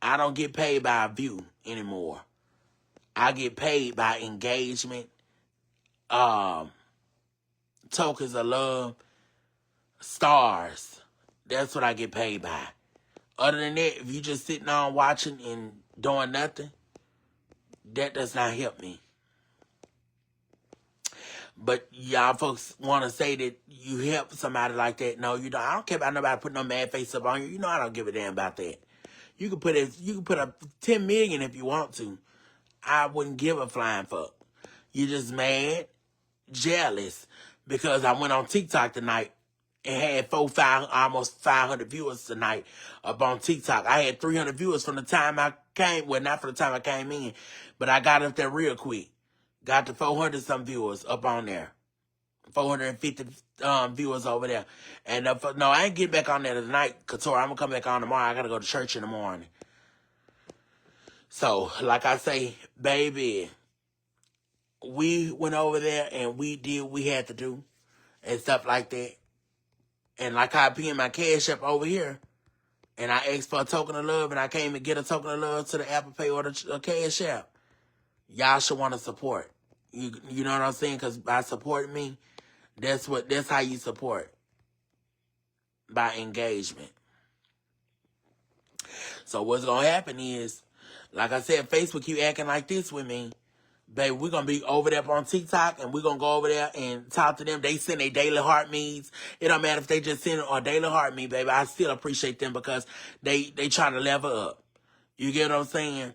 I don't get paid by a view anymore. I get paid by engagement, tokens of love, stars. That's what I get paid by. Other than that, if you just sitting on watching and doing nothing, that does not help me. But y'all folks want to say that you help somebody like that. No, you don't. I don't care about nobody putting no mad face up on you. You know I don't give a damn about that. You can put up 10 million if you want to. I wouldn't give a flying fuck. You just mad, jealous, because I went on TikTok tonight and had almost 500 viewers tonight up on TikTok. I had 300 viewers from the time I came. Well, not from the time I came in, but I got up there real quick. Got to 400 some viewers up on there. 450 viewers over there. And no, I ain't getting back on there tonight, Couture. I'm going to come back on tomorrow. I got to go to church in the morning. So, like I say, baby, we went over there and we did what we had to do and stuff like that. And like I pinned my Cash App over here, and I asked for a token of love, and I came and get a token of love to the Apple Pay or the Cash App. Y'all should want to support. You know what I'm saying? Because by supporting me, that's how you support. By engagement. So what's going to happen is, like I said, Facebook keep acting like this with me. Baby, we're going to be over there on TikTok, and we're going to go over there and talk to them. They send their daily heart me's. It don't matter if they just send a daily heart me, baby. I still appreciate them because they trying to level up. You get what I'm saying?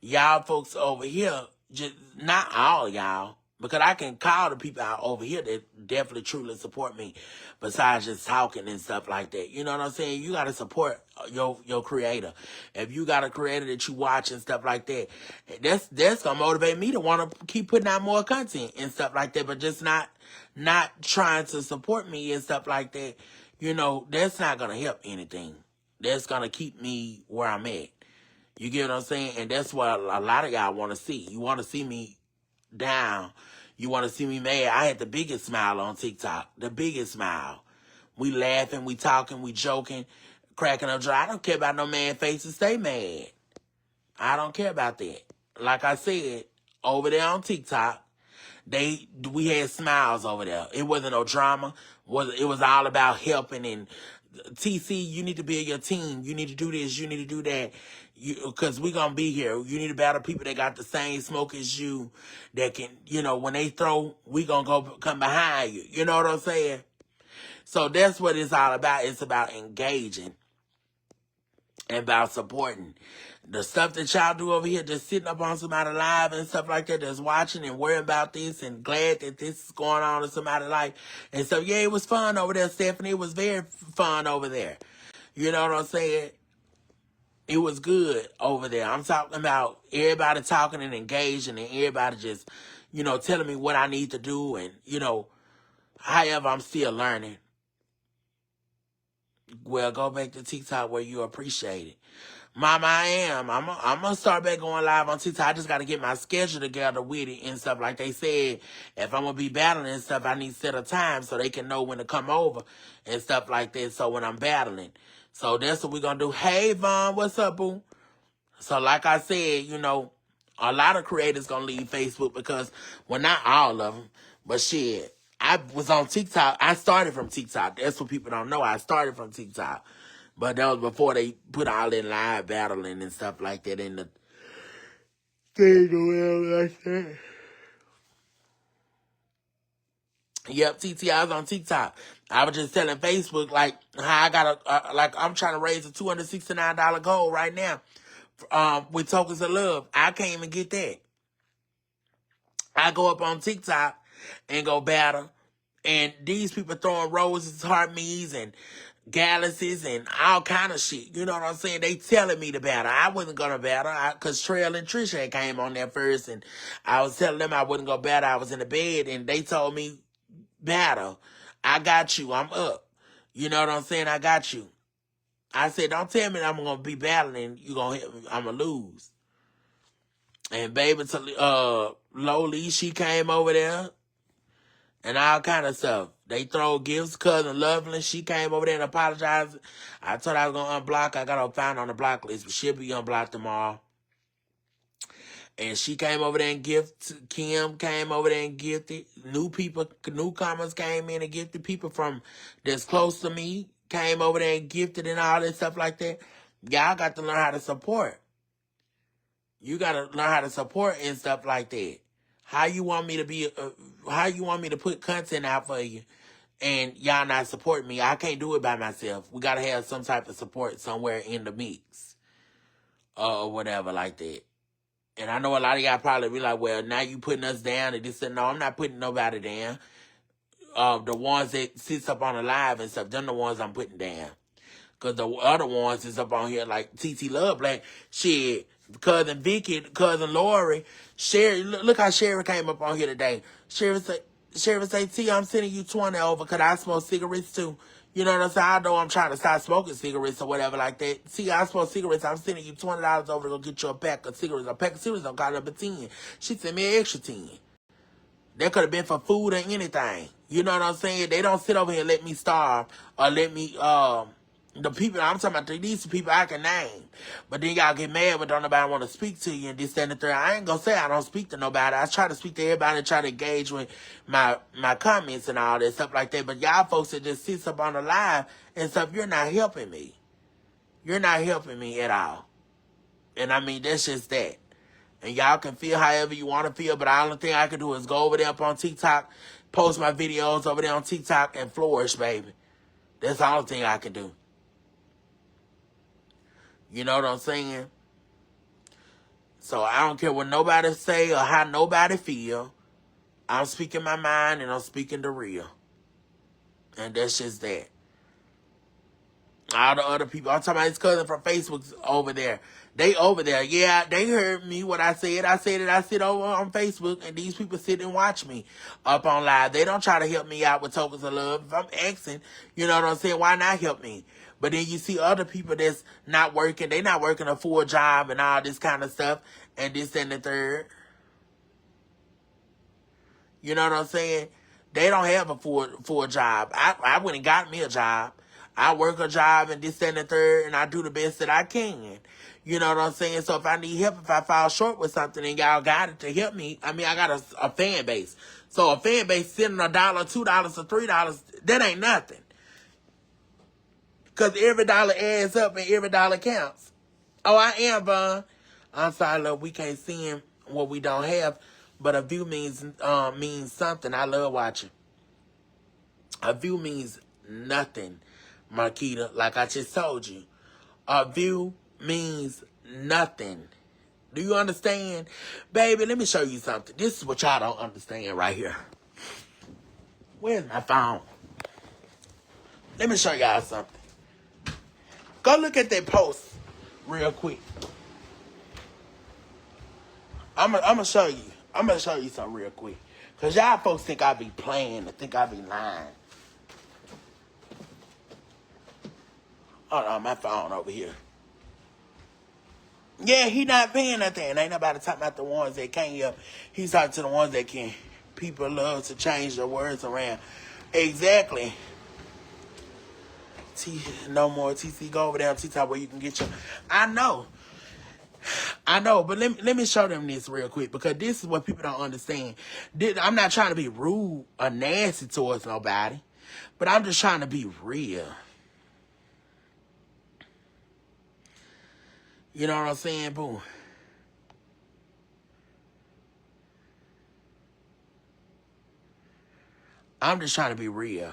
Y'all folks over here, just not all y'all, because I can call the people out over here that definitely truly support me, besides just talking and stuff like that. You know what I'm saying? You got to support your creator. If you got a creator that you watch and stuff like that, that's going to motivate me to want to keep putting out more content and stuff like that, but just not trying to support me and stuff like that. You know, that's not going to help anything. That's going to keep me where I'm at. You get what I'm saying? And that's what a lot of y'all want to see. You want to see me down. You want to see me mad. I had the biggest smile on TikTok. The biggest smile. We laughing, we talking, we joking, cracking up. I don't care about no man faces. Stay mad. I don't care about that. Like I said, over there on TikTok, we had smiles over there. It wasn't no drama. It was all about helping and TC, you need to be in your team. You need to do this. You need to do that. Because we're going to be here. You need to battle people that got the same smoke as you. That can, when they throw, we going to come behind you. You know what I'm saying? So that's what it's all about. It's about engaging and about supporting. The stuff that y'all do over here, just sitting up on somebody live and stuff like that, that's watching and worrying about this and glad that this is going on in somebody's life. And so, yeah, it was fun over there, Stephanie. It was very fun over there. You know what I'm saying? It was good over there. I'm talking about everybody talking and engaging and everybody just, telling me what I need to do. And, however, I'm still learning. Well, go back to TikTok where you appreciate it. Mama, I am. I'm going to start back going live on TikTok. I just got to get my schedule together with it and stuff. Like they said, if I'm going to be battling and stuff, I need to set a time so they can know when to come over and stuff like that. So when I'm battling. So that's what we're going to do. Hey, Vaughn, what's up, boo? So like I said, a lot of creators going to leave Facebook because, well, not all of them, but shit. I was on TikTok. I started from TikTok. That's what people don't know. I started from TikTok. But that was before they put all that live battling and stuff like that in the thing around like that. Yep, TT, I was on TikTok. I was just telling Facebook, like, how I got I'm trying to raise a $269 goal right now with tokens of love. I can't even get that. I go up on TikTok and go battle. And these people throwing roses, heart me's, and galaxies, and all kind of shit. You know what I'm saying? They telling me to battle. I wasn't going to battle because Trail and Trisha had came on there first. And I was telling them I wasn't going to battle. I was in the bed, and they told me, battle. I got you. I'm up. You know what I'm saying? I got you. I said, don't tell me I'm going to be battling. You gonna hit me. I'm going to lose. And baby, Loli, she came over there. And all kind of stuff. They throw gifts. Cousin Loveland, she came over there and apologized. I told her I was going to unblock. I got her found on the block list, but she'll be unblocked tomorrow. And she came over there and gifted. Kim came over there and gifted. Newcomers came in and gifted. People from that's close to me came over there and gifted and all that stuff like that. Y'all got to learn how to support. You got to learn how to support and stuff like that. How you want me to be? How you want me to put content out for you, and y'all not support me? I can't do it by myself. We got to have some type of support somewhere in the mix, or whatever like that. And I know a lot of y'all probably be like, well, now you putting us down and this and no, I'm not putting nobody down. The ones that sits up on the live and stuff, them the ones I'm putting down. Because the other ones is up on here like TT Love Black. Shit, Cousin Vicky, Cousin Lori, Sherry, look how Sherry came up on here today. Sherry say, T, I'm sending you 20 over because I smoke cigarettes too. You know what I'm saying? I know I'm trying to stop smoking cigarettes or whatever like that. See, I smoke cigarettes. I'm sending you $20 over to go get you a pack of cigarettes. A pack of cigarettes don't cost up a 10. She sent me an extra 10. That could have been for food or anything. You know what I'm saying? They don't sit over here and let me starve or let me, the people, I'm talking about these people I can name. But then y'all get mad when don't nobody want to speak to you and this, that, and the third. I ain't going to say I don't speak to nobody. I try to speak to everybody and try to engage with my comments and all that stuff like that. But y'all folks that just sits up on the live and stuff, you're not helping me. You're not helping me at all. And I mean, that's just that. And y'all can feel however you want to feel, but the only thing I can do is go over there up on TikTok, post my videos over there on TikTok, and flourish, baby. That's the only thing I can do. You know what I'm saying? So I don't care what nobody say or how nobody feel. I'm speaking my mind and I'm speaking the real. And that's just that. All the other people, I'm talking about his cousin from Facebook over there. They over there. Yeah, they heard me what I said. I said that I sit over on Facebook and these people sit and watch me up on live. They don't try to help me out with tokens of love. If I'm asking, you know what I'm saying, why not help me? But then you see other people that's not working. They not working a full job and all this kind of stuff and this and the third. You know what I'm saying? They don't have a full job. I went and got me a job. I work a job and this and the third, and I do the best that I can. You know what I'm saying? So if I need help, if I fall short with something and y'all got it to help me, I mean, I got a fan base. So a fan base sending $1, $2, or $3, that ain't nothing. Because every dollar adds up and every dollar counts. Oh, I am, Vaughn. I'm sorry, love, we can't send what we don't have, but a view means something. I love watching. A view means nothing, Marquita, like I just told you. A view means nothing. Do you understand? Baby, let me show you something. This is what y'all don't understand right here. Where's my phone? Let me show y'all something. Go look at that post real quick. I'm gonna show you. I'm gonna show you something real quick. Cause y'all folks think I be playing and think I be lying. Hold on, my phone over here. Yeah, he not paying nothing. Ain't nobody talking about the ones that can't help. He's talking to the ones that can. People love to change their words around. Exactly. No more TC. Go over there on TikTok where you can get your. I know, but let me show them this real quick because this is what people don't understand. I'm not trying to be rude or nasty towards nobody, but I'm just trying to be real. You know what I'm saying, boo? I'm just trying to be real.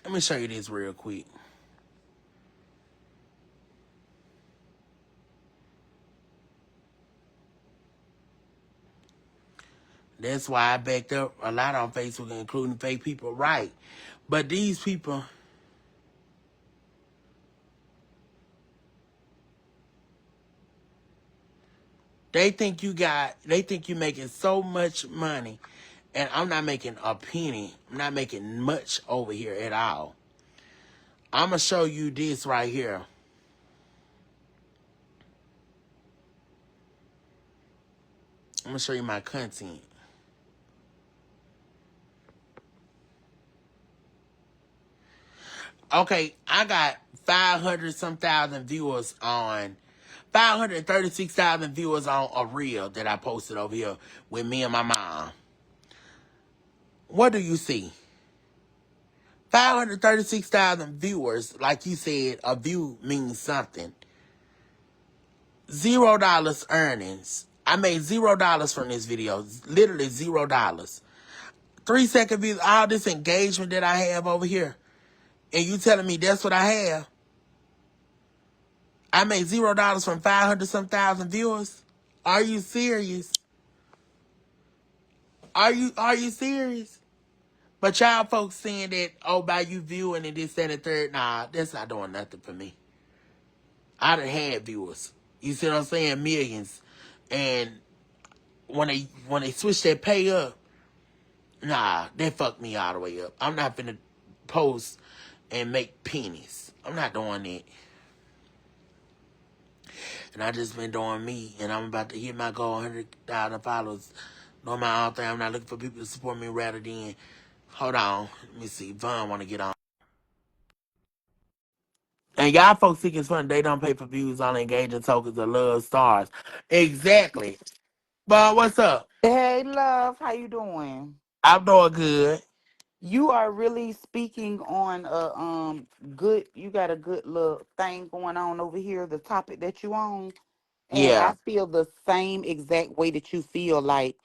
Let me show you this real quick. That's why I backed up a lot on Facebook, including fake people. Right. But these people, they think you making so much money. And I'm not making a penny. I'm not making much over here at all. I'm going to show you this right here. I'm going to show you my content. Okay, I got 500 some thousand viewers on 536,000 viewers on a reel that I posted over here with me and my mom. What do you see? 536,000 viewers, like you said, a view means something. $0 earnings. I made $0 from this video. Literally $0. 3-second views, all this engagement that I have over here. And you telling me that's what I have? I made $0 from 500 some thousand viewers. Are you serious? Are you serious? But y'all folks saying that, oh, by you viewing and this, that, and the third, nah, that's not doing nothing for me. I done had viewers. You see what I'm saying? Millions. And when they switch that pay up, nah, they fucked me all the way up. I'm not finna post and make pennies. I'm not doing that. And I just been doing me, and I'm about to hit my goal, 100,000 followers. Doing my own thing. I'm not looking for people to support me rather than, hold on, let me see, Vaughn want to get on. And y'all folks think it's funny they don't pay for views on engaging tokens or love stars. Exactly. But what's up? Hey, love, how you doing? I'm doing good. You are really speaking on a good. You got a good little thing going on over here. The topic that you on. And I Yeah, feel the same exact way that you feel like,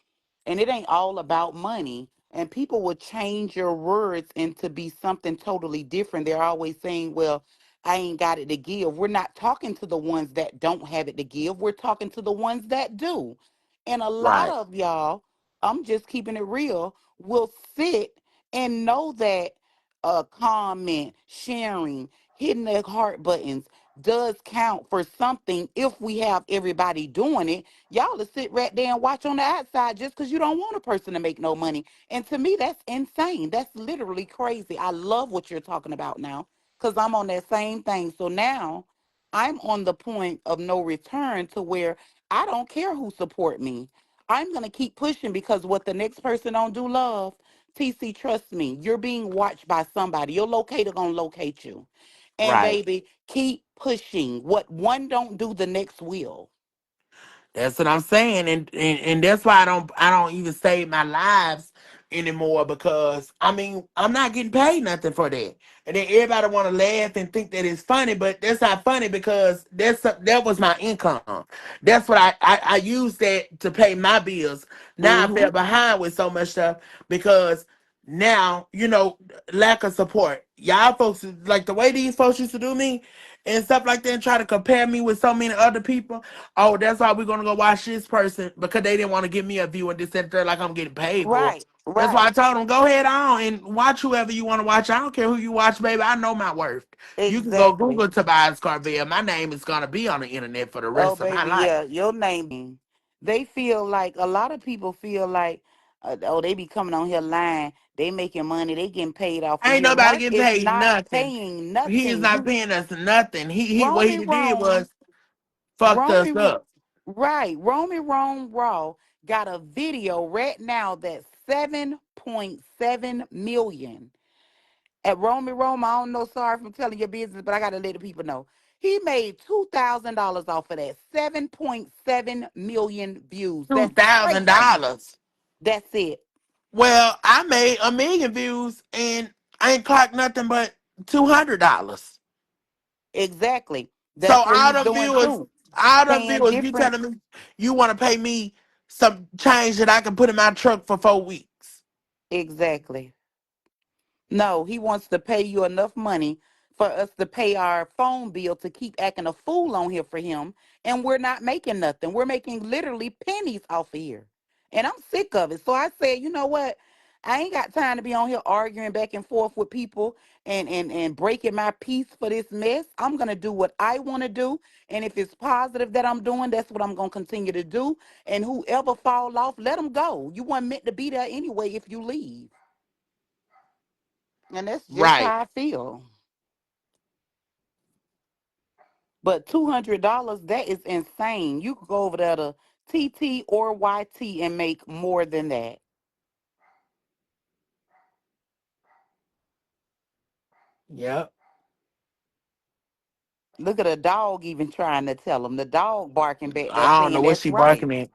and it ain't all about money. And people will change your words into be something totally different. They're always saying, well, I ain't got it to give. We're not talking to the ones that don't have it to give. We're talking to the ones that do. And a lot right. of y'all, I'm just keeping it real, will sit and know that comment, sharing, hitting the heart buttons, does count for something if we have everybody doing it. Y'all will sit right there and watch on the outside just because you don't want a person to make no money. And to me, that's insane. That's literally crazy. I love what you're talking about now because I'm on that same thing. So now I'm on the point of no return to where I don't care who support me. I'm going to keep pushing because what the next person don't do, love, TC, trust me, you're being watched by somebody. Your locator going to locate you. And Right. baby, keep pushing. What one don't do, the next will. That's what I'm saying, and that's why I don't even save my lives anymore because I mean I'm not getting paid nothing for that, and then everybody want to laugh and think that it's funny, but that's not funny because that was my income. That's what I used that to pay my bills. Now I Mm-hmm. fell behind with so much stuff because now lack of support. Y'all folks like the way these folks used to do me and stuff like that, and try to compare me with so many other people. Oh, that's why we're gonna go watch this person because they didn't want to give me a view and this and that like I'm getting paid for. Right, That's why I right. told them go ahead on and watch whoever you want to watch. I don't care who you watch, baby. I know my worth. You can go Exactly. Google Tobias Carvel. My name is gonna be on the internet for the Oh, rest of my baby, life. yeah, your name be. They feel like a lot of people feel like, oh, they be coming on here lying. They making money. They getting paid off of Ain't here. nobody Mark getting is paid not nothing. paying He is nothing. not You paying us nothing. He what Romy he did Rome, was fucked us up. right. Romy Rome Raw got a video right now that's 7.7 million. At Romy Rome, I don't know, sorry for telling your business, but I gotta let the people know. He made $2,000 off of that. 7.7 million views. two That's thousand crazy. dollars. That's it. Well, I made 1 million views and I ain't clocked nothing but $200. Exactly. So That's what he's doing too. all them Paying viewers, you different. telling me you want to pay me some change that I can put in my truck for 4 weeks? Exactly. No, he wants to pay you enough money for us to pay our phone bill to keep acting a fool on here for him. And we're not making nothing. We're making literally pennies off of here. And I'm sick of it. So I said, you know what? I ain't got time to be on here arguing back and forth with people and breaking my peace for this mess. I'm gonna do what I want to do. And if it's positive that I'm doing, that's what I'm gonna continue to do. And whoever fall off, let them go. You weren't meant to be there anyway if you leave. And that's just Right. how I feel. But $200, that is insane. You could go over there to TT or YT and make more than that. Yep. Look at a dog even trying to tell him. The dog barking back there I don't know saying what that's she right. barking at.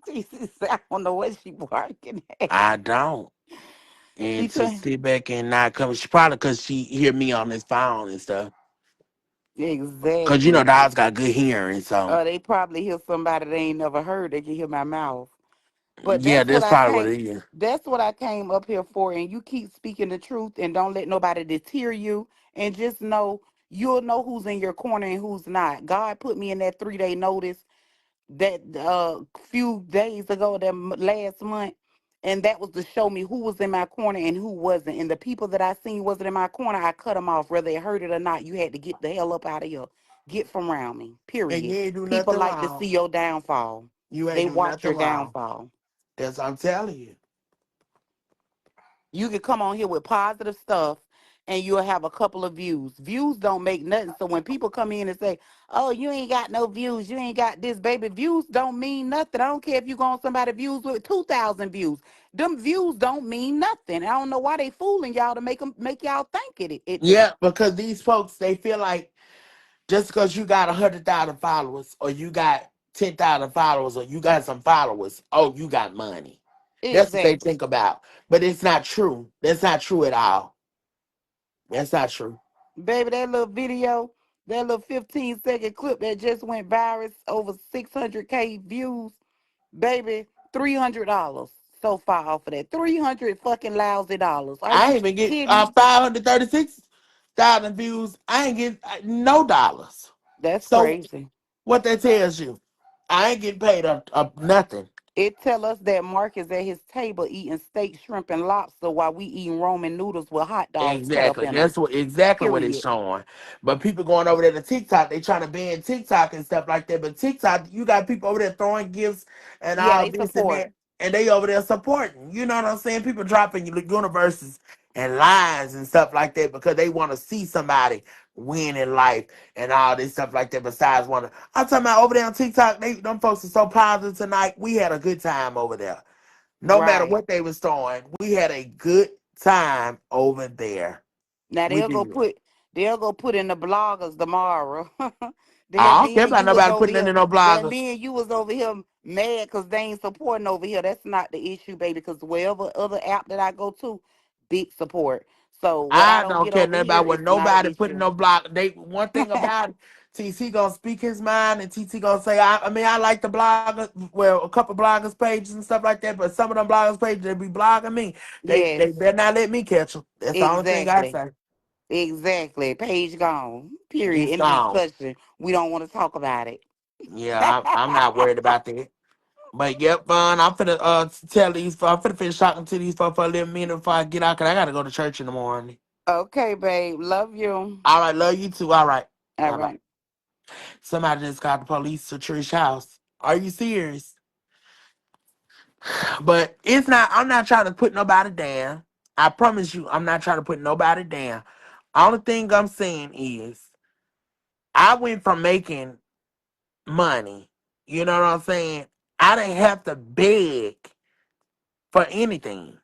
Jesus, I don't know what she barking at. I don't. She And to trying sit back and not come, she probably because she hear me on this phone and stuff. Cause you know exactly. dogs got good hearing, so They probably hear somebody they ain't never heard. They can hear my mouth. But yeah, that's what that's I probably what came. it is. That's what I came up here for. And you keep speaking the truth and don't let nobody deter you. And just know you'll know who's in your corner and who's not. God put me in that 3 day notice that few days ago, last month, and that was to show me who was in my corner and who wasn't. And the people that I seen wasn't in my corner, I cut them off, whether they heard it or not. You had to get the hell up out of here, get from around me. And you Period. ain't do People nothing like to see wrong. your downfall. You ain't They do watch nothing your wrong. downfall. That's what I'm telling you. You can come on here with positive stuff and you'll have a couple of views. Views don't make nothing. So when people come in and say, oh, you ain't got no views, you ain't got this, baby, views don't mean nothing. I don't care if you go on somebody views with 2,000 views. Them views don't mean nothing. I don't know why they fooling y'all to make y'all think it do. Yeah, because these folks they feel like just because you got 100,000 followers or you got 10,000 followers or you got some followers, oh, you got money. That's what they Exactly. think about. But it's not true. That's not true at all. That's not true. Baby, that little video, that little 15-second clip that just went viral, over 600K views. Baby, $300 so far off of that. 300 fucking lousy dollars. Are I you ain't even get kidding me? 536,000 views. I ain't get no dollars. That's So crazy. what that tells you, I ain't getting paid up nothing. It tell us that Mark is at his table eating steak, shrimp, and lobster while we eating Roman noodles with hot dogs cut up Exactly. in them. That's what exactly what it's Period. showing. But people going over there to TikTok, they trying to ban TikTok and stuff like that. But TikTok, you got people over there throwing gifts and Yeah, all they this and support. that, and they over there supporting. You know what I'm saying? People dropping universes and lines and stuff like that because they want to see somebody win in life and all this stuff like that. Besides, I'm talking about over there on TikTok. Them folks are so positive tonight. We had a good time over there. No matter Right. what they was throwing, we had a good time over there. Now We did. they'll go put in the bloggers tomorrow. Then I don't me care and about you was nobody over putting it here. in no Then bloggers. me and you was over here mad because they ain't supporting over here. That's not the issue, baby. Because wherever other app that I go to, big support. So what I I don't don't get care over nothing here about what is not an nobody putting issue. no block. They one thing about it, TC gonna speak his mind and TC gonna say, I mean, I like the bloggers, well, a couple bloggers pages and stuff like that, but some of them bloggers pages they be blogging me. They Yes, better not let me catch them. That's the only thing I exactly. say. Exactly. Page gone. Period. It's In the gone. discussion. We don't want to talk about it. Yeah, I'm not worried about that. But yep, Vaughn, I'm finna tell these. I'm finna finish talking to these folks for a little minute before I get out, cause I gotta go to church in the morning. Okay, babe. Love you. All right, love you too. All right, All bye bye. right. Somebody just called the police to Trish house. Are you serious? But it's not. I'm not trying to put nobody down. I promise you, I'm not trying to put nobody down. Only thing I'm saying is, I went from making money. You know what I'm saying? I didn't have to beg for anything.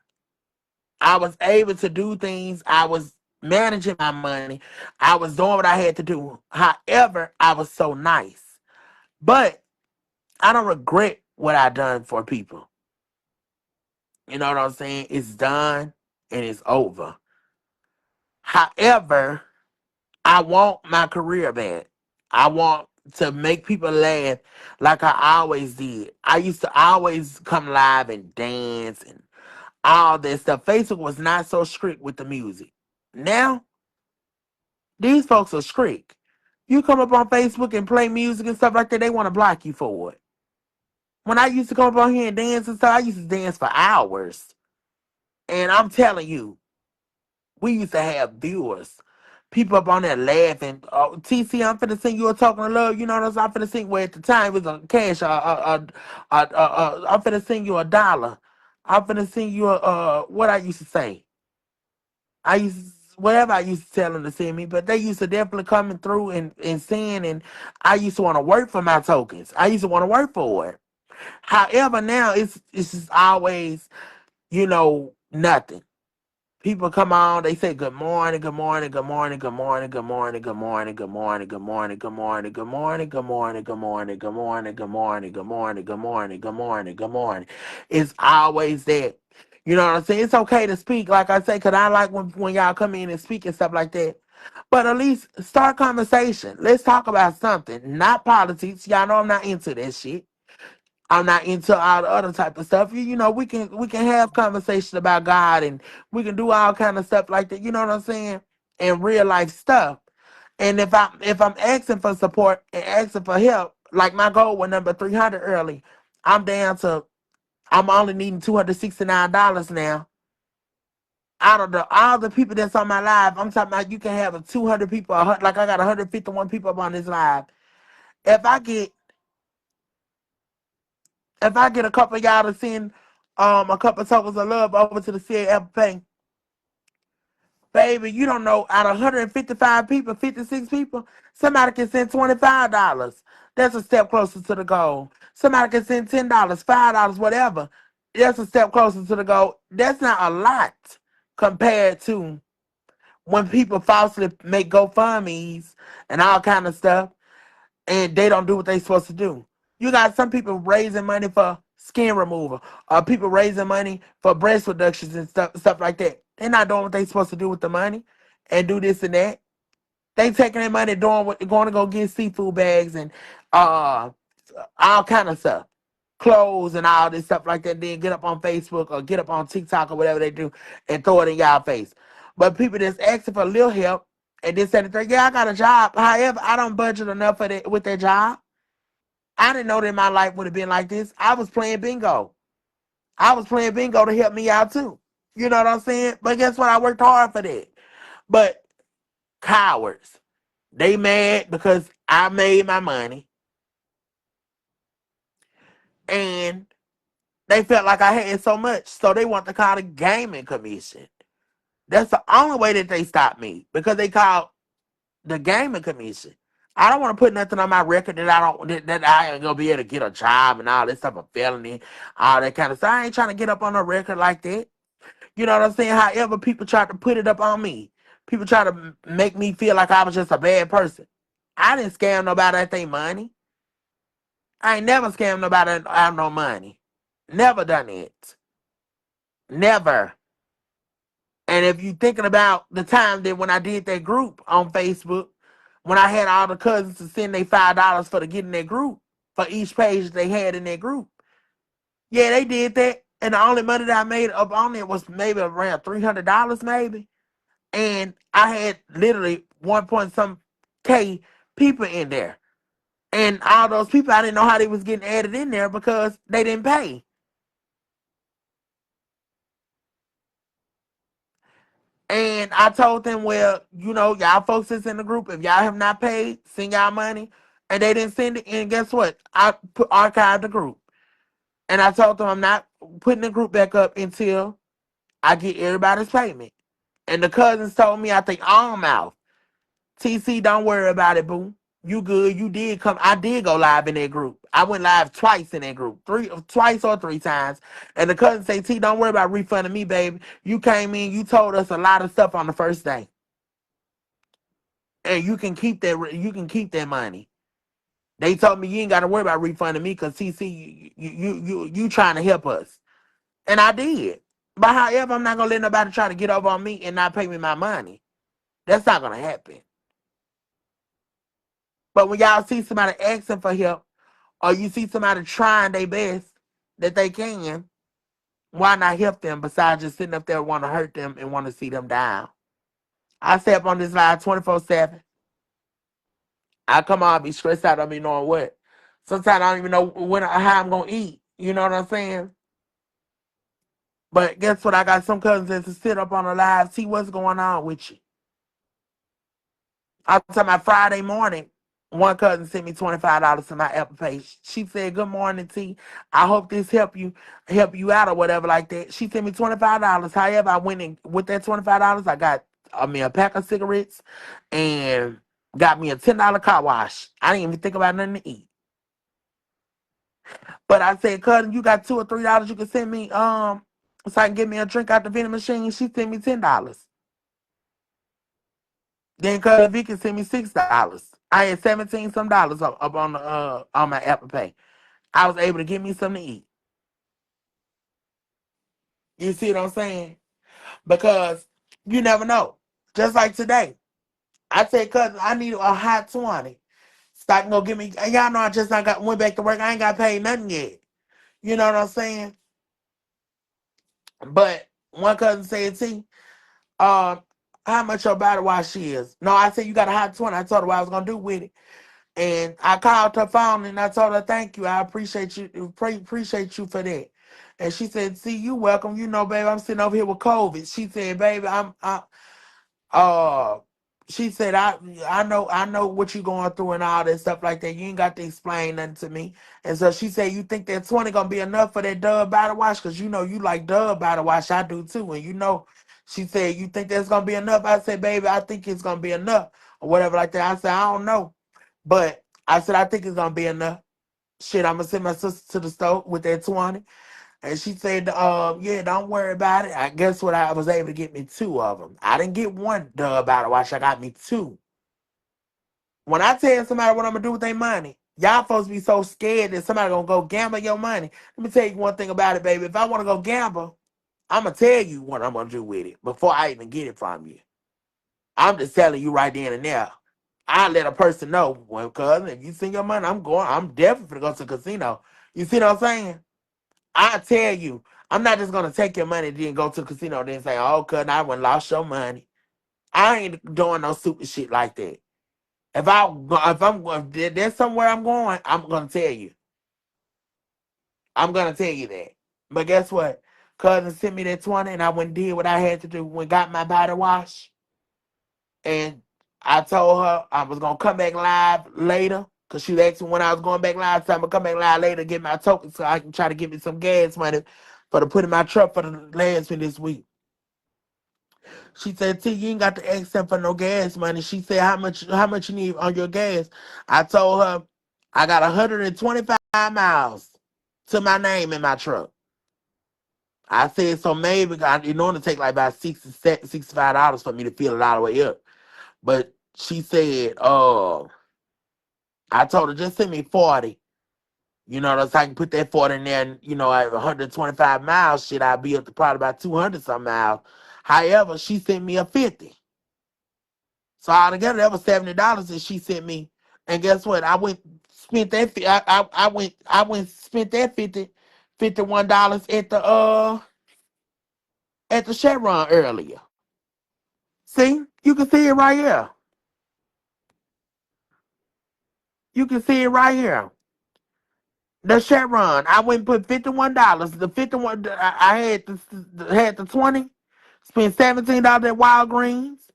I was able to do things. I was managing my money. I was doing what I had to do. However, I was so nice. But I don't regret what I done for people. You know what I'm saying? It's done and it's over. However, I want my career back. I want to make people laugh like I always did. I used to always come live and dance and all that stuff. Facebook was not so strict with the music. Now, these folks are strict. You come up on Facebook and play music and stuff like that, they want to block you for it. When I used to come up on here and dance and stuff, I used to dance for hours. And I'm telling you, we used to have viewers. People up on there laughing. Oh, TC, I'm finna sing you a token of love. You know what I'm finna sing. Well, at the time, it was a cash. I'm finna sing you $1. I'm finna sing you what I used to say. I used whatever I used to tell them to send me, but they used to definitely coming through and sing, and I used to want to work for my tokens. I used to want to work for it. However, now it's just always, nothing. People come on, they say good morning, good morning, good morning, good morning, good morning, good morning, good morning, good morning, good morning, good morning, good morning, good morning, good morning, good morning, good morning, good morning, good morning, good morning. It's always that. You know what I'm saying? It's okay to speak, like I say, because I like when y'all come in and speak and stuff like that. But at least start conversation. Let's talk about something, not politics. Y'all know I'm not into that shit. I'm not into all the other type of stuff. We can have conversation about God, and we can do all kind of stuff like that. You know what I'm saying? And real life stuff. And if I'm asking for support and asking for help, like my goal was number 300 early, I'm down to I'm only needing $269 now. Out of all the people that's on my live, I'm talking about you can have a 200 people, like I got 151 people up on this live. If I get If I get a couple of y'all to send a couple of tokens of love over to the CA Pay, baby, you don't know, out of 155 people, 56 people, somebody can send $25. That's a step closer to the goal. Somebody can send $10, $5, whatever. That's a step closer to the goal. That's not a lot compared to when people falsely make GoFundMe's and all kind of stuff, and they don't do what they supposed to do. You got some people raising money for skin removal, or people raising money for breast reductions and stuff like that. They're not doing what they supposed to do with the money and do this and that. They taking their money doing what they're going to go get seafood bags and uh all kind of stuff. Clothes and all this stuff like that, then get up on Facebook or get up on TikTok or whatever they do and throw it in y'all face. But people that's asking for a little help and this and the third, yeah, I got a job. However, I don't budget enough for that with that job. I didn't know that my life would have been like this. I was playing bingo. I was playing bingo to help me out too. You know what I'm saying? But guess what? I worked hard for that. But cowards, they mad because I made my money and they felt like I had so much. So they want to call the gaming commission. That's the only way that they stop me, because they call the gaming commission. I don't want to put nothing on my record that I ain't gonna be able to get a job and all this stuff, a felony, all that kind of stuff. I ain't trying to get up on a record like that. You know what I'm saying? However, people try to put it up on me. People try to make me feel like I was just a bad person. I didn't scam nobody out their money. I ain't never scammed nobody out of no money. Never done it. Never. And if you thinking about the time that when I did that group on Facebook, when I had all the cousins to send they $5 for to get in that group, for each page they had in that group. Yeah, they did that. And the only money that I made up on it was maybe around $300 maybe. And I had literally 1 point some K people in there. And all those people, I didn't know how they was getting added in there because they didn't pay. And I told them, well, y'all folks that's in the group, if y'all have not paid, send y'all money. And they didn't send it. And guess what? I archived the group. And I told them I'm not putting the group back up until I get everybody's payment. And the cousins told me, I think, all mouth, TC, don't worry about it, boo. You good. You did come. I did go live in that group. I went live twice in that group. Twice or three times. And the cousin say, T, don't worry about refunding me, baby. You came in, you told us a lot of stuff on the first day. And you can keep that money. They told me you ain't gotta worry about refunding me because TC, you trying to help us. And I did. But however, I'm not gonna let nobody try to get over on me and not pay me my money. That's not gonna happen. But when y'all see somebody asking for help, or you see somebody trying their best that they can, why not help them besides just sitting up there want to hurt them and want to see them down? I stay up on this line 24/7. I come on, be stressed out on me knowing what. Sometimes I don't even know how I'm gonna eat. You know what I'm saying? But guess what? I got some cousins that to sit up on the live, see what's going on with you. I was talking about Friday morning. One cousin sent me $25 to my Apple Pay. She said, "Good morning, T. I hope this help you out or whatever like that." She sent me $25. However, I went in with that $25. I got me a pack of cigarettes and got me a $10 car wash. I didn't even think about nothing to eat. But I said, "Cousin, you got $2 or $3 you can send me so I can get me a drink out the vending machine." She sent me $10. Then cousin Vicky sent me $6. I had 17 some dollars up on my Apple Pay. I was able to get me something to eat. You see what I'm saying? Because you never know. Just like today, I said, "Cousin, I need a hot 20. So I can go get me." And y'all know I just not got went back to work. I ain't got paid nothing yet. You know what I'm saying? But one cousin said, "T, uh, how much your body wash is?" No, I said, "You got a hot 20. I told her what I was gonna do with it. And I called her phone and I told her, "Thank you. I appreciate you. Appreciate you for that." And she said, "See, you welcome. You know, baby, I'm sitting over here with COVID." She said, "Baby, uh she said, I know what you going through and all that stuff like that. You ain't got to explain nothing to me." And so she said, "You think that 20 gonna be enough for that Dove body wash? Because you know you like Dove body wash. I do too. And you know," she said, "You think that's gonna be enough?" I said, "Baby, I think it's gonna be enough." Or whatever like that. I said, "I don't know." But I said, "I think it's gonna be enough." Shit, I'm gonna send my sister to the store with that 20. And she said, "Yeah, don't worry about it." I guess what, I was able to get me two of them. I didn't get one Dove body wash. I got me two. When I tell somebody what I'm gonna do with their money, y'all supposed to be so scared that somebody gonna go gamble your money. Let me tell you one thing about it, baby. If I want to go gamble, I'm gonna tell you what I'm gonna do with it before I even get it from you. I'm just telling you right then and there. I let a person know, well, cousin, if you send your money, I'm definitely gonna go to the casino. You see what I'm saying? I tell you, I'm not just gonna take your money and then go to the casino and then say, "Oh, cousin, I went lost your money." I ain't doing no stupid shit like that. If there's somewhere I'm going, I'm gonna tell you. I'm gonna tell you that. But guess what? Cousin sent me that 20 and I went and did what I had to do. Went got my body wash. And I told her I was gonna come back live later. Cause she asked me when I was going back live. So I'm gonna come back live later to get my token so I can try to get me some gas money for to put in my truck for the last for this week. She said, "T, you ain't got to ask them for no gas money." She said, "How much you need on your gas?" I told her I got 125 miles to my name in my truck. I said, "So maybe you know, it'll take like about $65 for me to fill it all the way up." But she said, I told her, "Just send me 40. You know, so I can put that 40 in there, and you know, at 125 miles, shit, I'll be up to probably about 200 some miles." However, she sent me a 50. So altogether, that was $70 that she sent me. And guess what? I went spent that. I went spent that 51 at the Chevron earlier. See, you can see it right here. You can see it right here. The Chevron. I went and put $51. The 51. I had the 20. Spent $17 at Walgreens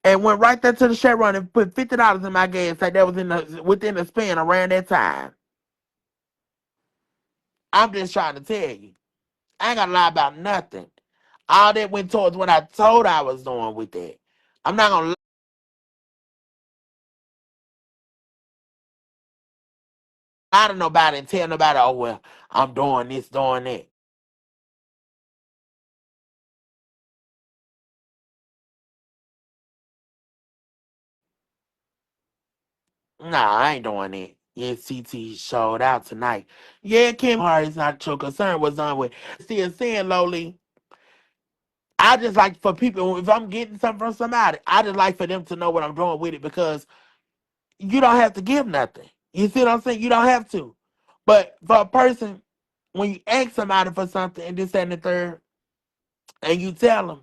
and went right there to the Chevron and put $50 in my gas. Like that was within the span around that time. I'm just trying to tell you. I ain't gotta lie about nothing. All that went towards what I told I was doing with that. I'm not gonna lie to nobody and tell nobody, "Oh well, I'm doing this, doing that." Nah, I ain't doing that. Yeah, CT showed out tonight. Yeah, Kim Hart is not your concern. Was on with still saying, Lowly. I just like for people, if I'm getting something from somebody, I just like for them to know what I'm doing with it because you don't have to give nothing. You see what I'm saying? You don't have to. But for a person, when you ask somebody for something and this that, and the third, and you tell them,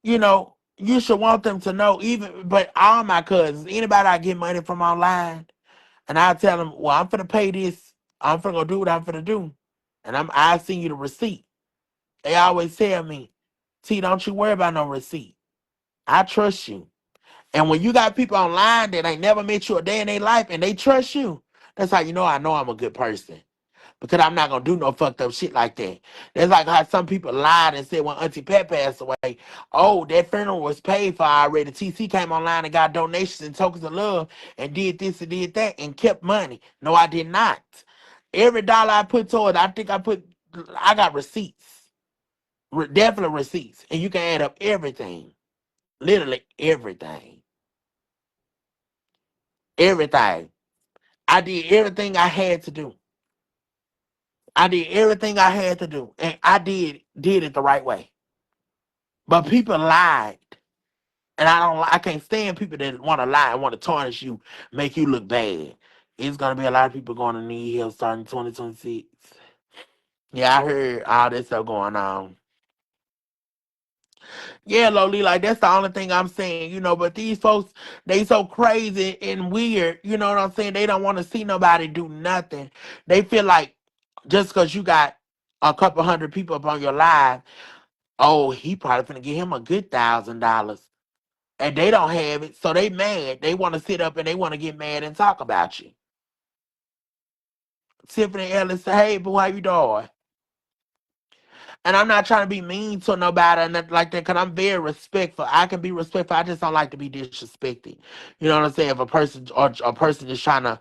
you should want them to know. Even, but all my cousins, anybody I get money from online, And I tell them, well, I'm finna pay this. I'm finna go do what I'm finna do. And I send you the receipt. They always tell me, T, don't you worry about no receipt. I trust you. And when you got people online that ain't never met you a day in their life and they trust you, that's how you know I know I'm a good person. Because I'm not gonna do no fucked up shit like that. That's like how some people lied and said when Auntie Pat passed away, oh, that funeral was paid for already. TC came online and got donations and tokens of love and did this and did that and kept money. No, I did not. Every dollar I put toward, I got receipts. Definitely receipts. And you can add up everything. Literally everything. Everything. I did everything I had to do. I did everything I had to do. And I did it the right way. But people lied. And I can't stand people that want to lie and want to tarnish you, make you look bad. It's gonna be a lot of people going to need help starting 2026. Yeah, I heard all this stuff going on. Yeah, Loli, like that's the only thing I'm saying, but these folks, they so crazy and weird, you know what I'm saying? They don't want to see nobody do nothing. They feel like just because you got a couple hundred people up on your live, oh, he probably finna give him a good $1,000. And they don't have it, so they mad. They want to sit up and they want to get mad and talk about you. Tiffany Ellis say, hey, boo, how you doing? And I'm not trying to be mean to nobody and nothing like that, because I'm very respectful. I can be respectful. I just don't like to be disrespected. You know what I'm saying? If a person is trying to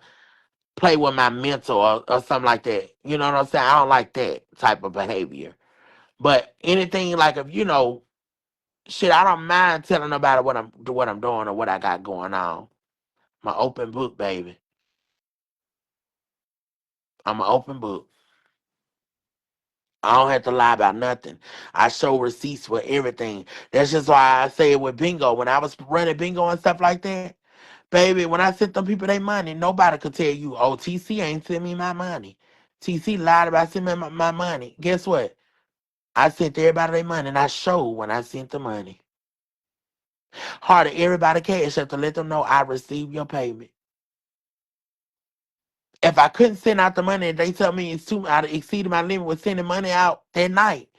play with my mental or something like that. You know what I'm saying? I don't like that type of behavior. But anything like if shit, I don't mind telling nobody what I'm doing or what I got going on. I'm an open book, baby. I'm an open book. I don't have to lie about nothing. I show receipts for everything. That's just why I say it with bingo. When I was running bingo and stuff like that, baby, when I sent them people their money, nobody could tell you, oh, TC ain't sent me my money. TC lied about sending me my money. Guess what? I sent everybody their money and I showed when I sent the money. Hard to everybody cash up to let them know I received your payment. If I couldn't send out the money and they tell me I exceeded my limit with sending money out that night,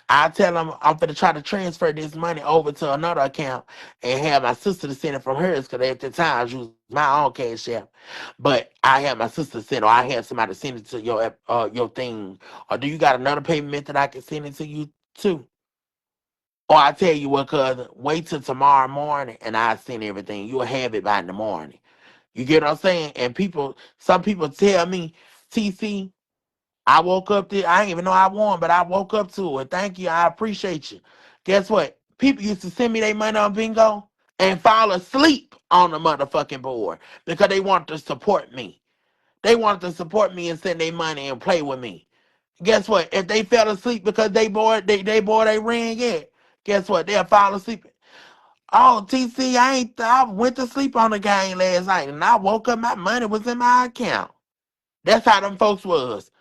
I tell them I'm going to try to transfer this money over to another account and have my sister to send it from hers because at the time I was using my own cash app. But I had my sister send or I had somebody send it to your thing. Or do you got another payment method I can send it to you too? Or I tell you what, cousin, wait till tomorrow morning and I send everything. You'll have it by in the morning. You get what I'm saying? And some people tell me, TC, I woke up there. I didn't even know I won, but I woke up to it. Thank you. I appreciate you. Guess what? People used to send me their money on bingo and fall asleep on the motherfucking board because they want to support me. They wanted to support me and send their money and play with me. Guess what? If they fell asleep because they bored they ring yet, guess what? They'll fall asleep. Oh, TC, I went to sleep on the game last night and I woke up, my money was in my account. That's how them folks was.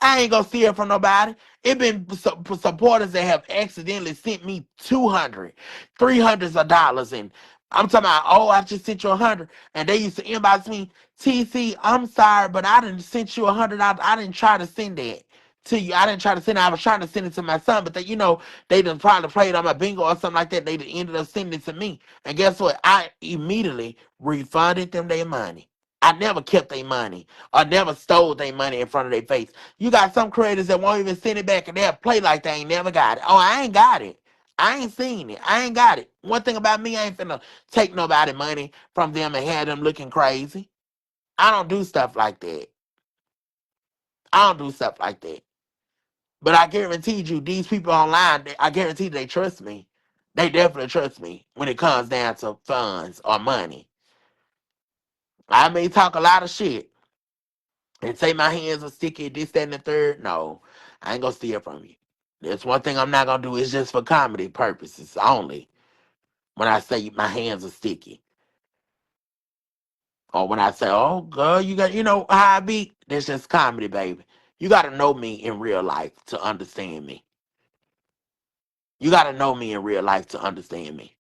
I ain't gonna steal from nobody. It been supporters that have accidentally sent me 200, $300, and I'm talking about, oh, I just sent you 100, and they used to inbox me, TC, I'm sorry, but I didn't sent you $100. I didn't try to send that to you. I didn't try to send it. I was trying to send it to my son, but they done probably played on my bingo or something like that. They done ended up sending it to me, and guess what? I immediately refunded them their money. I never kept their money or never stole their money in front of their face. You got some creators that won't even send it back and they'll play like they ain't never got it. Oh, I ain't got it. I ain't seen it. I ain't got it. One thing about me, I ain't finna take nobody money from them and have them looking crazy. I don't do stuff like that. I don't do stuff like that. But I guarantee you, these people online, I guarantee they trust me. They definitely trust me when it comes down to funds or money. I may talk a lot of shit and say my hands are sticky, this, that, and the third. No, I ain't gonna steal from you. There's one thing I'm not gonna do. It's just for comedy purposes only. When I say my hands are sticky, or when I say, "Oh, girl, you know how I be." That's just comedy, baby. You gotta know me in real life to understand me. You gotta know me in real life to understand me.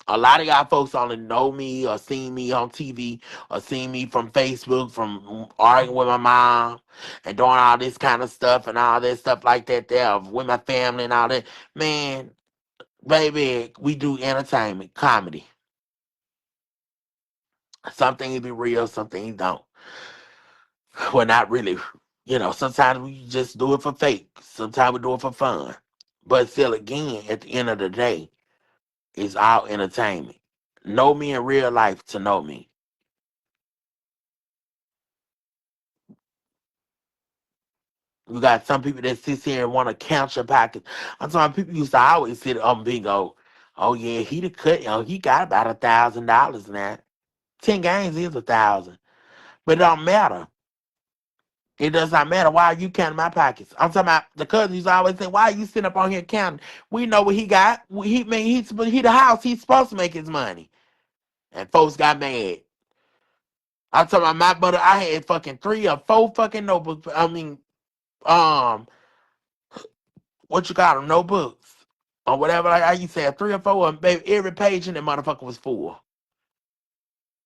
A lot of y'all folks only know me or seen me on TV or seen me from Facebook from arguing with my mom and doing all this kind of stuff and all that stuff like that there with my family and all that. Man, baby, we do entertainment, comedy. Some things be real, some things don't. Well, not really. Sometimes we just do it for fake. Sometimes we do it for fun. But still, again, at the end of the day, it's all entertainment. Know me in real life to know me. You got some people that sits here and want to count your pockets. I'm talking people used to always sit on bingo. Oh yeah, he the cut. He got about $1,000 now. 10 games is 1,000, but it don't matter. It does not matter. Why are you counting my pockets? I'm talking about the cousins used to always say, "Why are you sitting up on here counting?" We know what he got. He the house. He's supposed to make his money, and folks got mad. I'm talking about my brother. I had fucking 3 or 4 fucking notebooks. I mean, um, what you got them notebooks or whatever. Like I used to have 3 or 4 of them, baby. Every page in that motherfucker was full.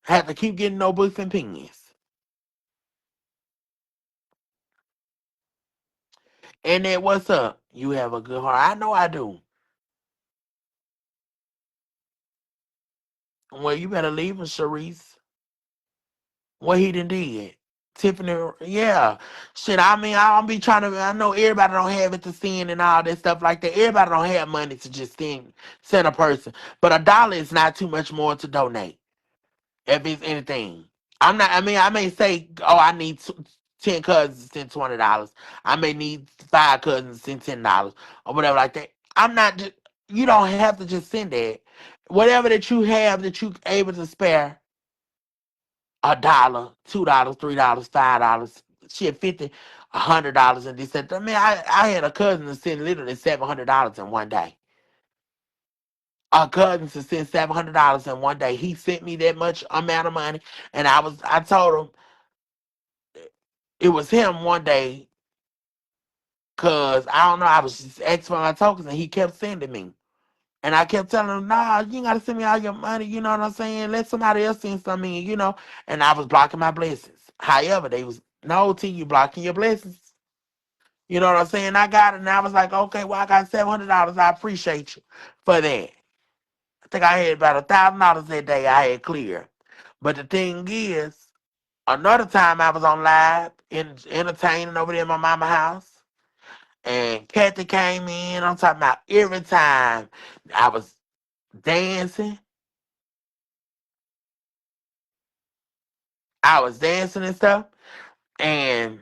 Had to keep getting notebooks and pens. And then what's up? You have a good heart. I know I do. Well, you better leave him, Sharice. What he done did. Tiffany, yeah. Shit, I mean, I don't be trying to, I know everybody don't have it to send and all that stuff like that. Everybody don't have money to just send a person. But $1 is not too much more to donate, if it's anything. I mean, I may say, oh, I need 10 cousins to send $20. I may need 5 cousins to send $10 or whatever like that. I'm not just, you don't have to just send that. Whatever that you have that you able to spare, $1, $2, $3, $5, shit, 50, $100, and this that. I mean, I had a cousin that sent literally $700 in one day. A cousin to send $700 in one day. He sent me that much amount of money, and I told him it was him one day, cause I don't know. I was just asking for my tokens, and he kept sending me. And I kept telling him, nah, you ain't gotta send me all your money, you know what I'm saying? Let somebody else send something in. And I was blocking my blessings. However, they was, no, T, you blocking your blessings. You know what I'm saying? I got it, and I was like, okay, well, I got $700. I appreciate you for that. I think I had about $1,000 that day I had clear. But the thing is, another time I was on live entertaining over there in my mama house. And Kathy came in. I'm talking about every time I was dancing. I was dancing and stuff. And